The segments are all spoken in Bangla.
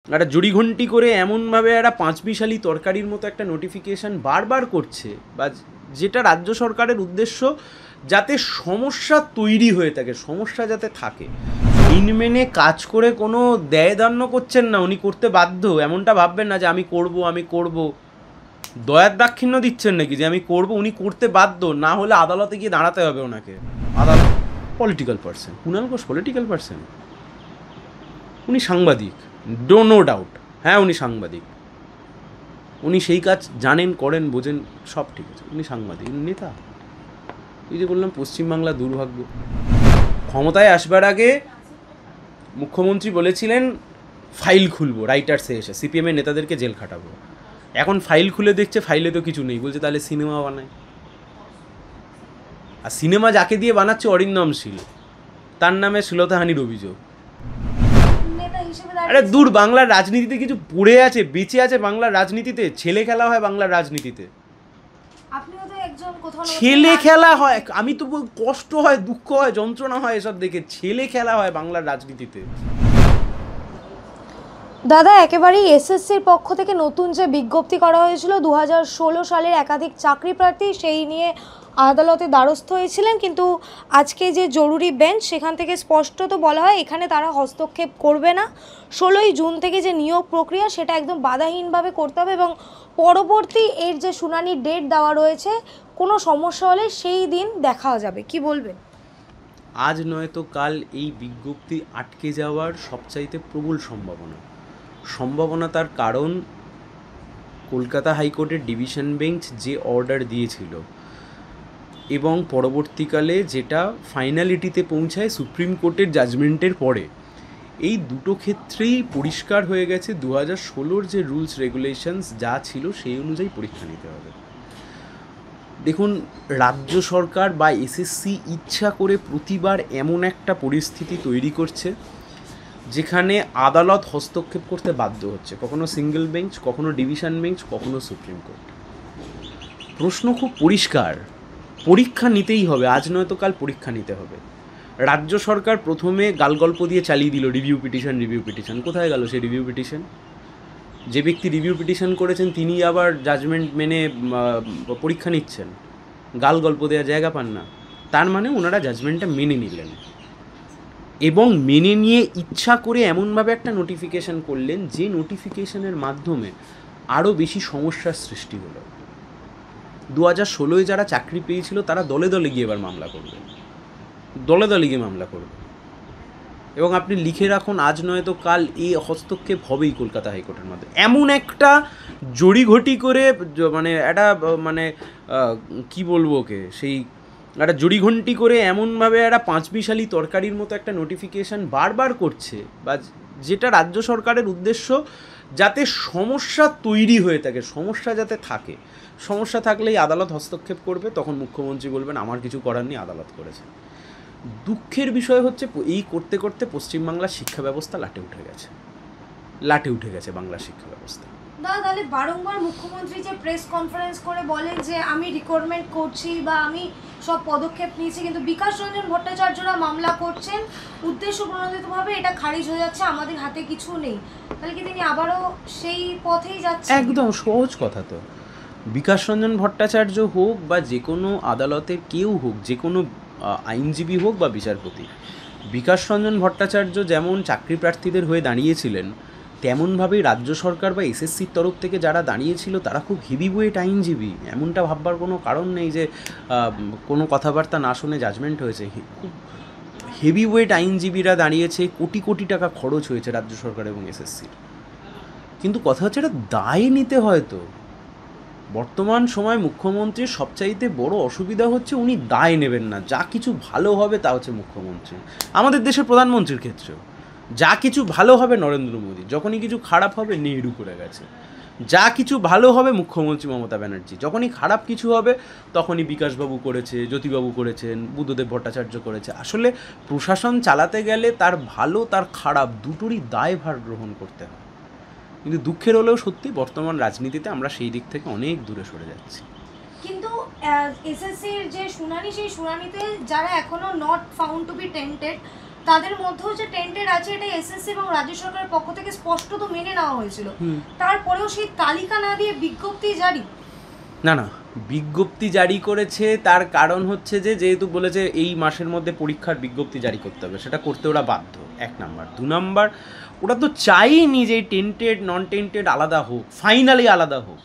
একটা জড়িঘণ্টি করে এমনভাবে একটা পাঁচমিশালি তরকারির মতো একটা নোটিফিকেশান বারবার করছে, বা যেটা রাজ্য সরকারের উদ্দেশ্য যাতে সমস্যা তৈরি হয়ে থাকে, সমস্যা যাতে থাকে। আইন মেনে কাজ করে কোনো দায়দান্য করছেন না, উনি করতে বাধ্য, এমনটা ভাববেন না যে আমি করব দয়ার দাক্ষিণ্য দিচ্ছেন নাকি যে আমি করব। উনি করতে বাধ্য, না হলে আদালতে গিয়ে দাঁড়াতে হবে ওনাকে। আদালত political person, Kunal Ghosh political person, উনি সাংবাদিক, নো ডাউট। হ্যাঁ, উনি সাংবাদিক, উনি সেই কাজ জানেন, করেন, বোঝেন, সব ঠিক আছে। উনি সাংবাদিক, নেতা। এই যে বললাম পশ্চিমবাংলার দুর্ভাগ্য, ক্ষমতায় আসবার আগে মুখ্যমন্ত্রী বলেছিলেন ফাইল খুলবো রাইটার্সে এসে, সিপিএমের নেতাদেরকে জেল খাটাবো। এখন ফাইল খুলে দেখছে ফাইলে তো কিছু নেই, বলছে তাহলে সিনেমা বানায়। আর সিনেমা যাকে দিয়ে বানাচ্ছে অরিন্দম শীল, তার নামে শ্লীলতাহানির অভিযোগ। আরে দূর, বাংলার রাজনীতিতে কিছু পড়ে আছে, বেঁচে আছে বাংলার রাজনীতিতে? ছেলে খেলা হয় বাংলার রাজনীতিতে, ছেলে খেলা হয়। আমি তো কষ্ট হয়, দুঃখ হয়, যন্ত্রণা হয় এসব দেখে। ছেলে খেলা হয় বাংলার রাজনীতিতে। দাদা, একেবারেই এসএসসির পক্ষ থেকে নতুন যে বিজ্ঞপ্তি করা হয়েছিল 2016 সালের একাধিক চাকরি প্রার্থী, সেই নিয়ে আদালতে দ্বারস্থ হয়েছিলেন, কিন্তু আজকে যে জরুরি বেঞ্চ, সেখান থেকে স্পষ্টত বলা হয় এখানে তারা হস্তক্ষেপ করবে না। 16ই জুন থেকে যে নিয়োগ প্রক্রিয়া, সেটা একদম বাধাহীনভাবে করতে হবে, এবং পরবর্তী এর যে শুনানির ডেট দেওয়া রয়েছে, কোনো সমস্যা হলে সেই দিন দেখা যাবে। কি বলবেন? আজ নয়তো কাল এই বিজ্ঞপ্তি আটকে যাওয়ার সবচাইতে প্রবল সম্ভাবনা। তার কারণ কলকাতা হাইকোর্টের ডিভিশন বেঞ্চ যে অর্ডার দিয়েছিল এবং পরবর্তীকালে যেটা ফাইনালিটিতে পৌঁছায় সুপ্রিম কোর্টের জাজমেন্টের পরে, এই দুটো ক্ষেত্রেই পরিষ্কার হয়ে গেছে 2016 যে রুলস রেগুলেশনস যা ছিল সেই অনুযায়ী পরীক্ষা নিতে হবে। দেখুন, রাজ্য সরকার বা এসএসসি ইচ্ছা করে প্রতিবার এমন একটা পরিস্থিতি তৈরি করছে যেখানে আদালত হস্তক্ষেপ করতে বাধ্য হচ্ছে, কখনো সিঙ্গেল বেঞ্চ, কখনো ডিভিশন বেঞ্চ, কখনো সুপ্রিম কোর্ট। প্রশ্ন খুব পরিষ্কার, পরীক্ষা নিতেই হবে, আজ নয়তো কাল পরীক্ষা নিতে হবে। রাজ্য সরকার প্রথমে গালগল্প দিয়ে চালিয়ে দিল রিভিউ পিটিশন। কোথায় গেল সেই রিভিউ পিটিশন? যে ব্যক্তি রিভিউ পিটিশন করেছেন তিনি আবার জাজমেন্ট মেনে পরীক্ষা নিচ্ছেন, গাল গল্প দেওয়ার জায়গা পান না। তার মানে ওনারা জাজমেন্টটা মেনে নিলেন, এবং মেনে নিয়ে ইচ্ছা করে এমনভাবে একটা নোটিফিকেশান করলেন যে নোটিফিকেশানের মাধ্যমে আরও বেশি সমস্যার সৃষ্টি হলো। 2016 যারা চাকরি পেয়েছিল তারা দলে দলে গিয়ে এবার মামলা করবে, এবং আপনি লিখে রাখুন আজ নয়তো কাল এই হস্তক্ষেপ হবেই কলকাতা হাইকোর্টের মধ্যে। এমন একটা জড়িঘটি করে, মানে একটা কী বলবো ওকে, সেই একটা জড়িঘণ্টি করে এমনভাবে একটা পাঁচমিশালি তরকারির মতো একটা নোটিফিকেশান বারবার করছে, বা যেটা রাজ্য সরকারের উদ্দেশ্য যাতে সমস্যা তৈরি হয়ে থাকে, সমস্যা যাতে থাকে। সমস্যা থাকলেই আদালত হস্তক্ষেপ করবে, তখন মুখ্যমন্ত্রী বলবেন আমার কিছু করার নেই, আদালত করেছে। দুঃখের বিষয় হচ্ছে এই করতে করতে পশ্চিমবাংলার শিক্ষা ব্যবস্থা লাটে উঠে গেছে বাংলার শিক্ষা ব্যবস্থা। দাদা, তাহলে বারংবার মুখ্যমন্ত্রী যে প্রেস কনফারেন্স করে বলেন যে আমি রিক্রুটমেন্ট করছি বা আমি সব পদক্ষেপ নিয়েছি, কিন্তু বিকাশ রঞ্জন ভট্টাচার্যরা মামলা করছেন উদ্দেশ্য প্রণোদিতভাবে, এটা খারিজ হয়ে যাচ্ছে, আমাদের হাতে কিছু নেই, তাহলে কি তিনি আবারও সেই পথেই যাচ্ছেন? একদম সহজ কথা তো। বিকাশ রঞ্জন ভট্টাচার্য হোক বা যে কোনো আদালতের কেউ হোক, যে কোনো আইনজীবী হোক বা বিচারপতি, বিকাশ রঞ্জন ভট্টাচার্য যেমন চাকরি প্রার্থীদের হয়ে দাঁড়িয়েছিলেন, তেমনভাবেই রাজ্য সরকার বা এসএসসির তরফ থেকে যারা দাঁড়িয়েছিল তারা খুব হেভিওয়েট আইনজীবী। এমনটা ভাববার কোনো কারণ নেই যে কোনো কথাবার্তা না শুনে জাজমেন্ট হয়েছে। খুব হেভিওয়েট আইনজীবীরা দাঁড়িয়েছে, কোটি কোটি টাকা খরচ হয়েছে রাজ্য সরকার এবং এসএসসির। কিন্তু কথা হচ্ছে এটা দায় নিতে হয় তো। বর্তমান সময় মুখ্যমন্ত্রীর সবচাইতে বড় অসুবিধা হচ্ছে উনি দায় নেবেন না। যা কিছু ভালো হবে তা হচ্ছে মুখ্যমন্ত্রী, আমাদের দেশের প্রধানমন্ত্রীর ক্ষেত্রেও যা কিছু ভালো হবে নরেন্দ্র মোদী, যখনই কিছু খারাপ হবে নেহেরু করে গেছে। যা কিছু ভালো হবে মুখ্যমন্ত্রী মমতা ব্যানার্জি, যখনই খারাপ কিছু হবে তখনই বিকাশবাবু করেছে, জ্যোতিবাবু করেছেন, বুদ্ধদেব ভট্টাচার্য করেছে। আসলে প্রশাসন চালাতে গেলে তার ভালো তার খারাপ দুটোরই দায়ভার গ্রহণ করতে হয়। কিন্তু দুঃখের হলেও সত্যি বর্তমান রাজনীতিতে আমরা সেই দিক থেকে অনেক দূরে সরে যাচ্ছি। কিন্তু এসএসসির যে শুনানি, সেই শুনানিতে যারা এখনো not found to be tainted, তাদের মধ্যেও যে টেন্টেড আছে এটা এসএসসি এবং রাজ্য সরকারের পক্ষ থেকে স্পষ্ট তো মেনে নেওয়া হয়েছিল, তারপরেও সেই তালিকা না দিয়ে বিজ্ঞপ্তি জারি। না না, বিজ্ঞপ্তি জারি করেছে তার কারণ হচ্ছে যে যেহেতু বলেছে এই মাসের মধ্যে পরীক্ষার বিজ্ঞপ্তি জারি করতে হবে, সেটা করতে ওরা বাধ্য, 1 নাম্বার। 2 নাম্বার, ওরা তো চাইনি যে টেন্টেড নন টেন্টেড আলাদা হোক, ফাইনালি আলাদা হোক।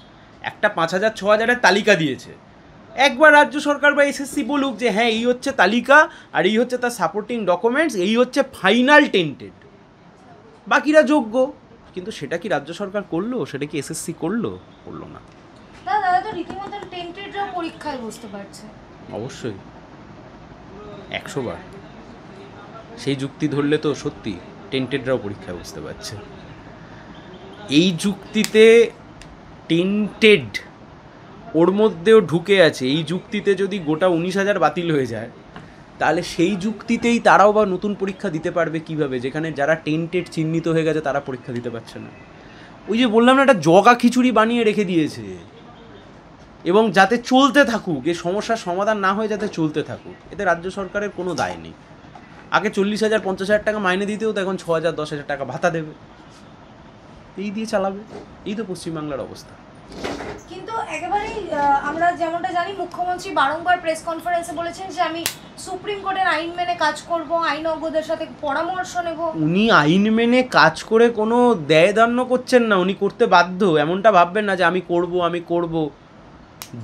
একটা 5,000 6,000-এর তালিকা দিয়েছে, একবার রাজ্য সরকার বা এসএসসি বলুক যে হ্যাঁ এই হচ্ছে তালিকা আর এই হচ্ছে তার সাপোর্টিং ডকুমেন্টস, এই হচ্ছে ফাইনাল টেন্টেড, বাকিরা যোগ্য। কিন্তু সেটা কি রাজ্য সরকার করলো? সেটা কি এসএসসি করলো? করলো না। দাদা তো রীতিমতো টেন্টেডরাও পরীক্ষায় বসতে পারছে। অবশ্যই, 100 বার। সেই যুক্তি ধরলে তো সত্যি টেন্টেডরাও পরীক্ষায় বসতে পারছে। এই যুক্তিতে টেন্টেড ওর মধ্যেও ঢুকে আছে। এই যুক্তিতে যদি গোটা 19,000 বাতিল হয়ে যায়, তাহলে সেই যুক্তিতেই তারাও বা নতুন পরীক্ষা দিতে পারবে কিভাবে, যেখানে যারা টেন্টেড চিহ্নিত হয়ে গেছে তারা পরীক্ষা দিতে পারছে না। ওই যে বললাম না, একটা জগা খিচুড়ি বানিয়ে রেখে দিয়েছে, এবং যাতে চলতে থাকুক, এই সমস্যার সমাধান না হয়ে যাতে চলতে থাকুক, এতে রাজ্য সরকারের কোনো দায় নেই। আগে 40,000 50,000 টাকা মাইনে দিতেও তো এখন 6,000 10,000 টাকা ভাতা দেবে, এই দিয়ে চালাবে। এই তো পশ্চিমবাংলার অবস্থা। কিন্তু একেবারেই আমরা যেমনটা জানি, মুখ্যমন্ত্রী বারংবার প্রেস কনফারেন্সে বলেছেন যে আমি সুপ্রিম কোর্টের আইন মেনে কাজ করব, আইনজ্ঞদের সাথে পরামর্শ নেব। উনি আইন মেনে কাজ করে কোনো দায়দান্য করছেন না, উনি করতে বাধ্য। এমনটা ভাববেন না যে আমি করব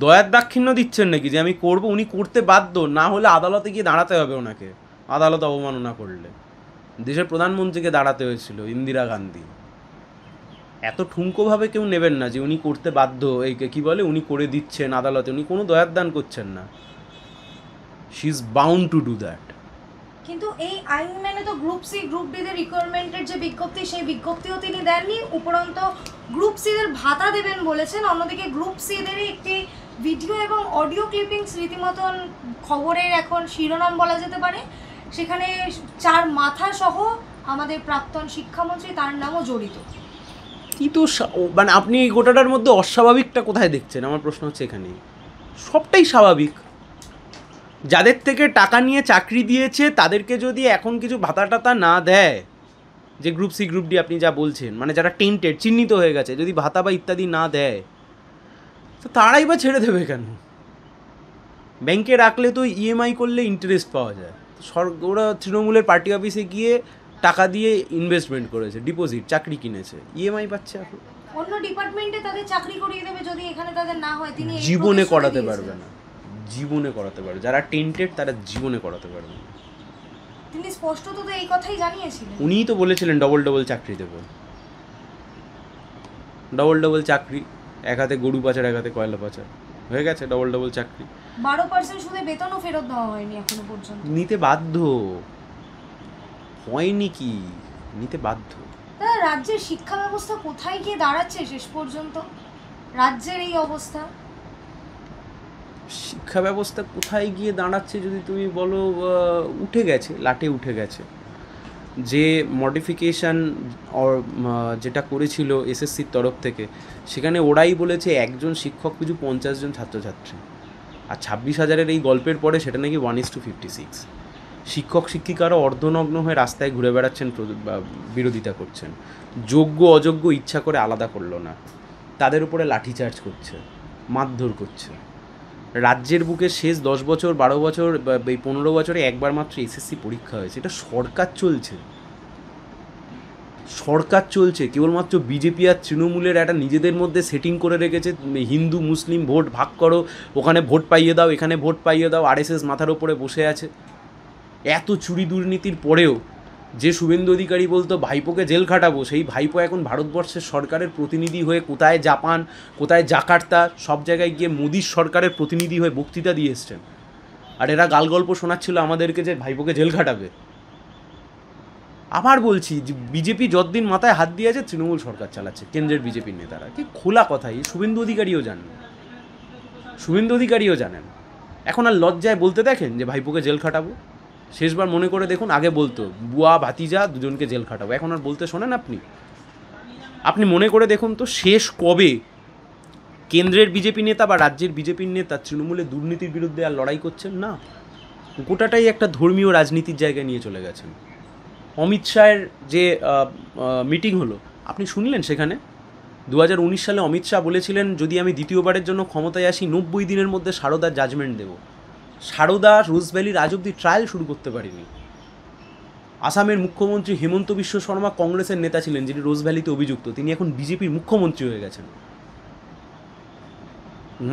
দয়ার দাক্ষিণ্য দিচ্ছেন নাকি যে আমি করব। উনি করতে বাধ্য, না হলে আদালতে গিয়ে দাঁড়াতে হবে ওনাকে। আদালত অবমাননা করলে দেশের প্রধানমন্ত্রীকে দাঁড়াতে হয়েছিল, ইন্দিরা গান্ধী। এত ঠুনকোভাবে কেউ নেবেন না যে উনি করতে বাধ্য, এই কি বলে উনি করে দিচ্ছেন আদালতে, উনি কোনো দয়ার দান করছেন না। She is bound to do that. কিন্তু এই আইন মেনে তো গ্রুপ সি গ্রুপ ডি দের রিকোয়ারমেন্টের যে বিজ্ঞপ্তি, সেই বিজ্ঞপ্তিও তিনি দেননি। উপরন্ত গ্রুপ সি দের ভাতা দেবেন বলেছেন। অন্যদিকে গ্রুপ সি দের একটি ভিডিও এবং অডিও ক্লিপিংস রীতিমতন খবরের এখন শিরোনাম বলা যেতে পারে। সেখানে 4 মাথা সহ আমাদের প্রাক্তন শিক্ষামন্ত্রী, তার নামও জড়িত। কি তো মানে আপনি এই গোটাটার মধ্যে অস্বাভাবিকটা কোথায় দেখছেন? আমার প্রশ্ন হচ্ছে এখানেই। সবটাই স্বাভাবিক। যাদের থেকে টাকা নিয়ে চাকরি দিয়েছে তাদেরকে যদি এখন কিছু ভাতা টাতা না দেয়, যে গ্রুপ সি গ্রুপ ডি আপনি যা বলছেন, মানে যারা টেন্টেড চিহ্নিত হয়ে গেছে, যদি ভাতা বা ইত্যাদি না দেয়, তো তারাই বা ছেড়ে দেবে কেন? ব্যাংকে রাখলে তো ইএমআই করলে ইন্টারেস্ট পাওয়া যায়। ওরা তৃণমূলের পার্টি অফিসে গিয়ে টাকা দিয়ে ইনভেস্টমেন্ট করেছে, ডিপোজিট, চাকরি কিনেছে, ইএমআই পাচ্ছে। এখন অন্য ডিপার্টমেন্টে তাদের চাকরি করিয়ে দেবে যদি এখানে তাদের না হয়। তিনি জীবনে করাতে পারবে না, জীবনে করাতে পারবে। যারা টেন্টেড তারা জীবনে করাতে পারবে না। তিনি স্পষ্টত তো এই কথাই জানিয়েছিলেন। উনিই তো বলেছিলেন ডবল চাকরি দেবে, ডবল চাকরি। এক হাতে গরু পাচার, এক হাতে কয়লা পাচার, হয়ে গেছে ডবল চাকরি। 12% সুদে বেতনও ফেরত দেওয়া হয়নি এখনো পর্যন্ত। নিতে বাধ্য হয়নি, কি নিতে বাধ্য। রাজ্যের শিক্ষা ব্যবস্থা কোথায় গিয়ে দাঁড়াচ্ছে শেষ পর্যন্ত? রাজ্যের এই অবস্থা, শিক্ষা ব্যবস্থা কোথায় গিয়ে দাঁড়াচ্ছে যদি তুমি বলো, উঠে গেছে, লাটে উঠে গেছে। যে মডিফিকেশান যেটা করেছিল এসএসসির তরফ থেকে, সেখানে ওরাই বলেছে একজন শিক্ষক পিছু 50 জন ছাত্রছাত্রী। আর 26,000-এর এই গল্পের পরে সেটা নাকি 1:56। শিক্ষক শিক্ষিকারা অর্ধনগ্ন হয়ে রাস্তায় ঘুরে বেড়াচ্ছেন, বিরোধিতা করছেন। যোগ্য অযোগ্য ইচ্ছা করে আলাদা করলো না, তাদের উপরে লাঠিচার্জ করছে, মারধর করছে। রাজ্যের বুকে শেষ 10 বছর 12 বছর এই 15 বছরে একবার মাত্র এসএসসি পরীক্ষা হয়েছে। এটা সরকার চলছে, কেবলমাত্র বিজেপি আর তৃণমূলের একটা নিজেদের মধ্যে সেটিং করে রেখেছে। হিন্দু মুসলিম ভোট ভাগ করো, ওখানে ভোট পাইয়ে দাও, এখানে ভোট পাইয়ে দাও। আরএসএস মাথার ওপরে বসে আছে। এত চুরি দুর্নীতির পরেও যে শুভেন্দু অধিকারী বলতো ভাইপোকে জেল খাটাবো, সেই ভাইপো এখন ভারতবর্ষের সরকারের প্রতিনিধি হয়ে কোথায় জাপান, কোথায় জাকার্তা, সব জায়গায় গিয়ে মোদির সরকারের প্রতিনিধি হয়ে বক্তৃতা দিয়ে এসছেন। আর এরা গালগল্প শোনাচ্ছিল আমাদেরকে যে ভাইপোকে জেল খাটাবে। আবার বলছি যে বিজেপি যতদিন মাথায় হাত দিয়ে আছে, তৃণমূল সরকার চালাচ্ছে, কেন্দ্রের বিজেপির নেতারা। কি খোলা কথাই, শুভেন্দু অধিকারীও জানেন। এখন আর লজ্জায় বলতে দেখেন যে ভাইপোকে জেল খাটাবো। শেষবার মনে করে দেখুন, আগে বলতো বুয়া ভাতিজা দুজনকে জেল খাটাবো, এখন আর বলতে শোনেন আপনি মনে করে দেখুন তো, শেষ কবে কেন্দ্রের বিজেপি নেতা বা রাজ্যের বিজেপির নেতা তৃণমূলের দুর্নীতির বিরুদ্ধে আর লড়াই করছেন? না, গোটাটাই একটা ধর্মীয় রাজনীতির জায়গায় নিয়ে চলে গেছেন। অমিত শাহের যে মিটিং হলো, আপনি শুনলেন সেখানে 2019 সালে অমিত শাহ বলেছিলেন যদি আমি দ্বিতীয়বারের জন্য ক্ষমতায় আসি 90 দিনের মধ্যে সারদার জাজমেন্ট দেব। সারদা রোজ ভ্যালির আজ অব্দি ট্রায়াল শুরু করতে পারিনি। আসামের মুখ্যমন্ত্রী হেমন্ত বিশ্ব শর্মা কংগ্রেসের নেতা ছিলেন, যিনি রোজ ভ্যালিতে অভিযুক্ত, তিনি এখন বিজেপির মুখ্যমন্ত্রী হয়ে গেছেন।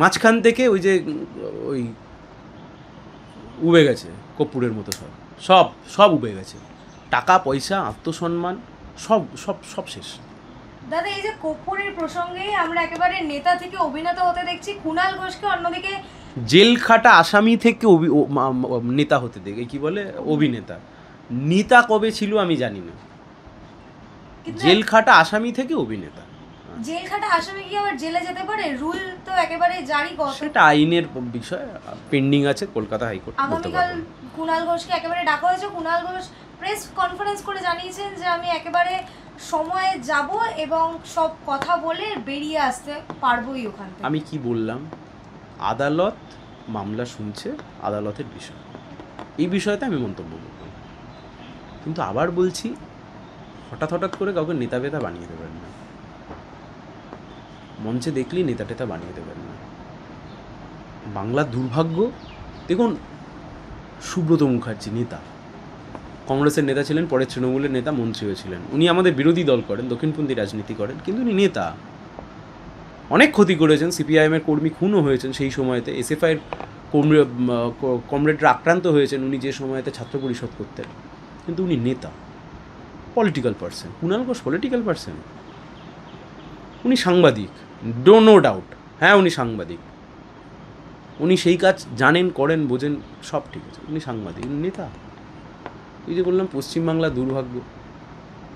মাঝখান থেকে ওই যে ওই উবে গেছে কর্পূরের মতো, সব সব সব উবে গেছে, টাকা পয়সা আত্মসম্মান সব সব সব শেষ। দাদা এই যে কর্পূরের প্রসঙ্গে আমরা একেবারে নেতা থেকে অভিনেতা হতে দেখছি, কুণাল ঘোষকে অন্যদিকে জেল খাটা আসামি থেকে নেতা হতে দেখে, কি বলে অভিনেতা, নেতা কবে ছিল আমি জানি না, জেল খাটা আসামি থেকে অভিনেতা। জেল খাটা আসামি কি আবার জেলে যেতে পারে? রুল তো একেবারে জারিগত, সেটা আইনের বিষয়, পেন্ডিং আছে কলকাতা হাইকোর্ট। আগামীকাল কুণাল ঘোষকে একেবারে ডাকা হয়েছে। কুণাল ঘোষ প্রেস কনফারেন্স করে জানিয়েছেন যে আমি একেবারে সময়ে যাব এবং সব কথা বলে বেরিয়ে আসতে পারবোই ওখান থেকে। আমি কি বললাম, আদালত মামলা শুনছে, আদালতের বিষয়, এই বিষয়তে আমি মন্তব্য করব, কিন্তু আবার বলছি হঠাৎ হঠাৎ করে কাউকে নেতা বেতা বানিয়ে দেবেন না, মঞ্চে দেখলেই নেতা টেতা বানিয়ে দেবেন না। বাংলার দুর্ভাগ্য, দেখুন সুব্রত মুখার্জি নেতা, কংগ্রেসের নেতা ছিলেন, পরে তৃণমূলের নেতা, মন্ত্রী হয়েছিলেন, উনি আমাদের বিরোধী দল করেন, দক্ষিণপন্থী রাজনীতি করেন, কিন্তু উনি নেতা, অনেক ক্ষতি করেছেন, সিপিআইএমের কর্মী খুনও হয়েছেন সেই সময়তে, এসএফআইয়ের কমরেডরা আক্রান্ত হয়েছেন উনি যে সময়তে ছাত্র পরিষদ করতেন, কিন্তু উনি নেতা, political person. Kunal Ghosh political person, উনি সাংবাদিক, নো ডাউট, হ্যাঁ উনি সাংবাদিক, উনি সেই কাজ জানেন, করেন, বোঝেন, সব ঠিক আছে, উনি সাংবাদিক, উনি নেতা। এই যে বললাম পশ্চিমবাংলার দুর্ভাগ্য,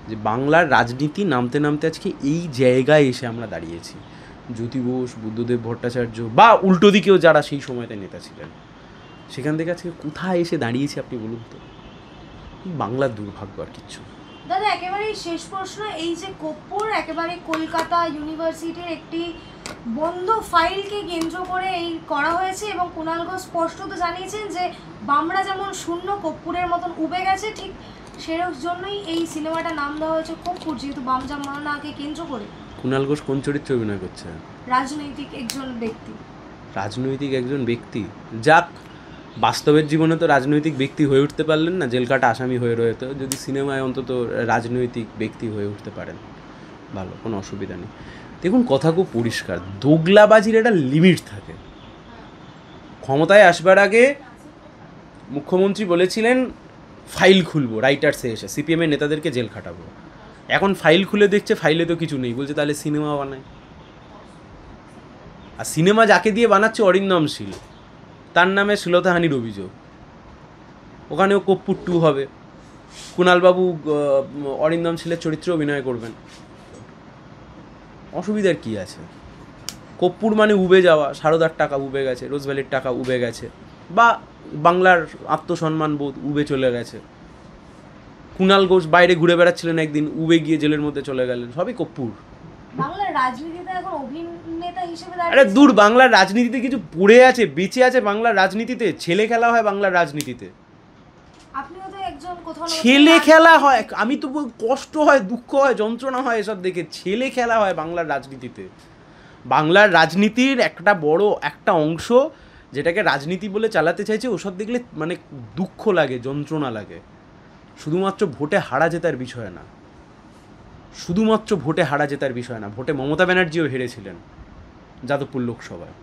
যে বাংলার রাজনীতি নামতে নামতে আজকে এই জায়গায় এসে আমরা দাঁড়িয়েছি। জ্যোতি বোস, বুদ্ধদেব ভট্টাচার্য বা উল্টো দিকেও যারা সেই সময়তে নেতা ছিলেন, সেখান থেকে আজকে কোথায় এসে দাঁড়িয়েছি আপনি বলুন তো। বাংলার দুর্ভাগ্য, আর কিচ্ছু। দাদা একেবারেই শেষ প্রশ্ন, এই যে কর্পূর একেবারে কলকাতা ইউনিভার্সিটির একটি বন্ধ ফাইলকে কেন্দ্র করে এই করা হয়েছে এবং কুণাল ঘোষ স্পষ্টত জানিয়েছেন যে বামরা যেমন শূন্য কর্পূরের মতন উবে গেছে, ঠিক সেরকম জন্যই এই সিনেমাটা নাম দেওয়া হয়েছে কর্পূর, যেহেতু বাম জামানাকে কেন্দ্র করে। কুণাল ঘোষ কোন চরিত্রে অভিনয় করছে? রাজনৈতিক একজন ব্যক্তি। রাজনৈতিক একজন ব্যক্তি, যাক, বাস্তবের জীবনে তো রাজনৈতিক ব্যক্তি হয়ে উঠতে পারলেন না, জেলকাটা আসামি হয়ে রয়েছে, যদি সিনেমায় অন্তত রাজনৈতিক ব্যক্তি হয়ে উঠতে পারেন ভালো, কোনো অসুবিধা নেই। দেখুন কথা খুব পরিষ্কার, দোগলাবাজির একটা লিমিট থাকে। ক্ষমতায় আসবার আগে মুখ্যমন্ত্রী বলেছিলেন ফাইল খুলবো, রাইটার্সে এসে সিপিএমের নেতাদেরকে জেল খাটাবো। এখন ফাইল খুলে দেখছে ফাইলে তো কিছু নেই, বলছে তাহলে সিনেমা বানায়। আর সিনেমা যাকে দিয়ে বানাচ্ছে অরিন্দম শীল, তার নামে শ্লীলতাহানির অভিযোগ, ওখানেও কর্পূর 2 হবে, কুণালবাবু অরিন্দম শীলের চরিত্রে অভিনয় করবেন, অসুবিধার কী আছে? কর্পূর মানে উবে যাওয়া, সারদার টাকা উবে গেছে, রোজভ্যালির টাকা উবে গেছে, বা বাংলার আত্মসম্মান বোধ উবে চলে গেছে। কুণাল ঘোষ বাইরে ঘুরে বেড়াচ্ছিলেন, একদিন উবে গিয়ে জেলের মধ্যে চলে গেলেন, সবই কর্পূর। বাংলার রাজনীতিতে এখন অভিনেতা হিসেবে আরে দূর, বাংলার রাজনীতিতে কিছু পড়ে আছে, বেঁচে আছে বাংলার রাজনীতিতে? ছেলে খেলা হয় বাংলার রাজনীতিতে, আপনিও তো একজন কোথাও ছেলে খেলা হয়। আমি তো কষ্ট হয়, দুঃখ হয়, যন্ত্রণা হয় এসব দেখে। ছেলে খেলা হয় বাংলার রাজনীতিতে। বাংলার রাজনীতির একটা বড় একটা অংশ যেটাকে রাজনীতি বলে চালাতে চাইছে, ওসব দেখলে মানে দুঃখ লাগে, যন্ত্রণা লাগে। শুধুমাত্র ভোটে হারা জেতার বিষয় না, শুধুমাত্র ভোটে হারা জেতার বিষয় না। ভোটে মমতা ব্যানার্জিও হেরেছিলেন যাদবপুর লোকসভায়,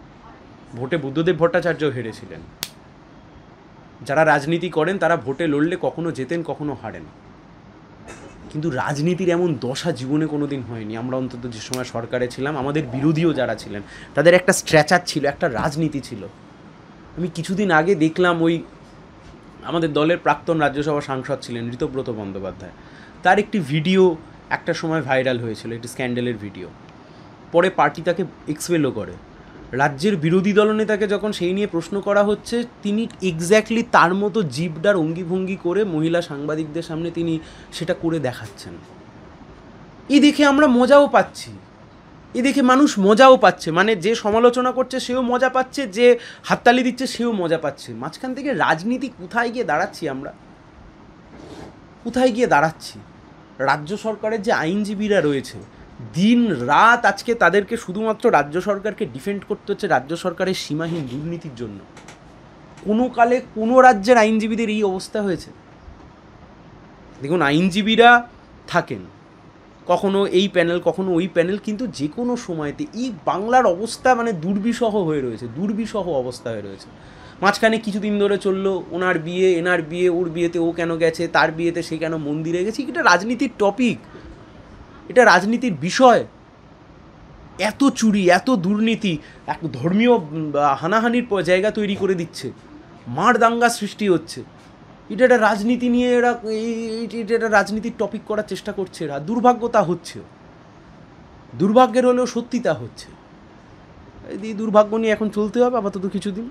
ভোটে বুদ্ধদেব ভট্টাচার্যও হেরেছিলেন। যারা রাজনীতি করেন তারা ভোটে লড়লে কখনো জেতেন, কখনো হারেন, কিন্তু রাজনীতির এমন দশা জীবনে কোনো দিন হয়নি। আমরা অন্তত যে সময় সরকারে ছিলাম, আমাদের বিরোধীও যারা ছিলেন, তাদের একটা স্ট্র্যাচার ছিল, একটা রাজনীতি ছিল। আমি কিছুদিন আগে দেখলাম, ওই আমাদের দলের প্রাক্তন রাজ্যসভা সাংসদ ছিলেন ঋতব্রত বন্দ্যোপাধ্যায়, তার একটি ভিডিও একটা সময় ভাইরাল হয়েছিল, একটি স্ক্যান্ডেলের ভিডিও। পরে পার্টি তাকে এক্সপেলও করে। রাজ্যের বিরোধী দলনেতাকে যখন সেই নিয়ে প্রশ্ন করা হচ্ছে, তিনি এক্স্যাক্টলি তার মতো জিভডার অঙ্গিভঙ্গি করে মহিলা সাংবাদিকদের সামনে তিনি সেটা করে দেখাচ্ছেন। এই দেখে আমরা মজাও পাচ্ছি, এই দেখে মানুষ মজাও পাচ্ছে, মানে যে সমালোচনা করছে সেও মজা পাচ্ছে, যে হাততালি দিচ্ছে সেও মজা পাচ্ছে। মাঝখান থেকে রাজনীতি কোথায় গিয়ে দাঁড়াচ্ছি আমরা? কোথায় গিয়ে দাঁড়াচ্ছি? রাজ্য সরকারের যে আইনজীবীরা রয়েছে, দিন রাত আজকে তাদেরকে শুধুমাত্র রাজ্য সরকারকে ডিফেন্ড করতে হচ্ছে রাজ্য সরকারের সীমাহীন দুর্নীতির জন্য। কোনো কালে কোনো রাজ্যের আইনজীবীদের এই অবস্থা হয়েছে? দেখুন, আইনজীবীরা থাকেন, কখনো এই প্যানেল কখনো ওই প্যানেল, কিন্তু যে কোনো সময়তে এই বাংলার অবস্থা মানে দুর্বিষহ হয়ে রয়েছে, দুর্বিষহ অবস্থা হয়ে রয়েছে। মাঝখানে কিছুদিন ধরে চললো ওনার বিয়ে, এনার বিয়ে, ওর বিয়েতে ও কেন গেছে, তার বিয়েতে সে কেন মন্দিরে গেছে। এটা রাজনীতির টপিক, এটা রাজনীতির বিষয়। এত চুরি, এত দুর্নীতি, এক ধর্মীয় হানাহানির জায়গা তৈরি করে দিচ্ছে, মার দাঙ্গা সৃষ্টি হচ্ছে। এটা একটা রাজনীতি নিয়ে এরা এটা একটা রাজনীতির টপিক করার চেষ্টা করছে এরা। দুর্ভাগ্য তা হচ্ছে, দুর্ভাগ্যের হলেও সত্যি তা হচ্ছে। এই দুর্ভাগ্য নিয়ে এখন চলতে হবে আপাতত কিছুদিন।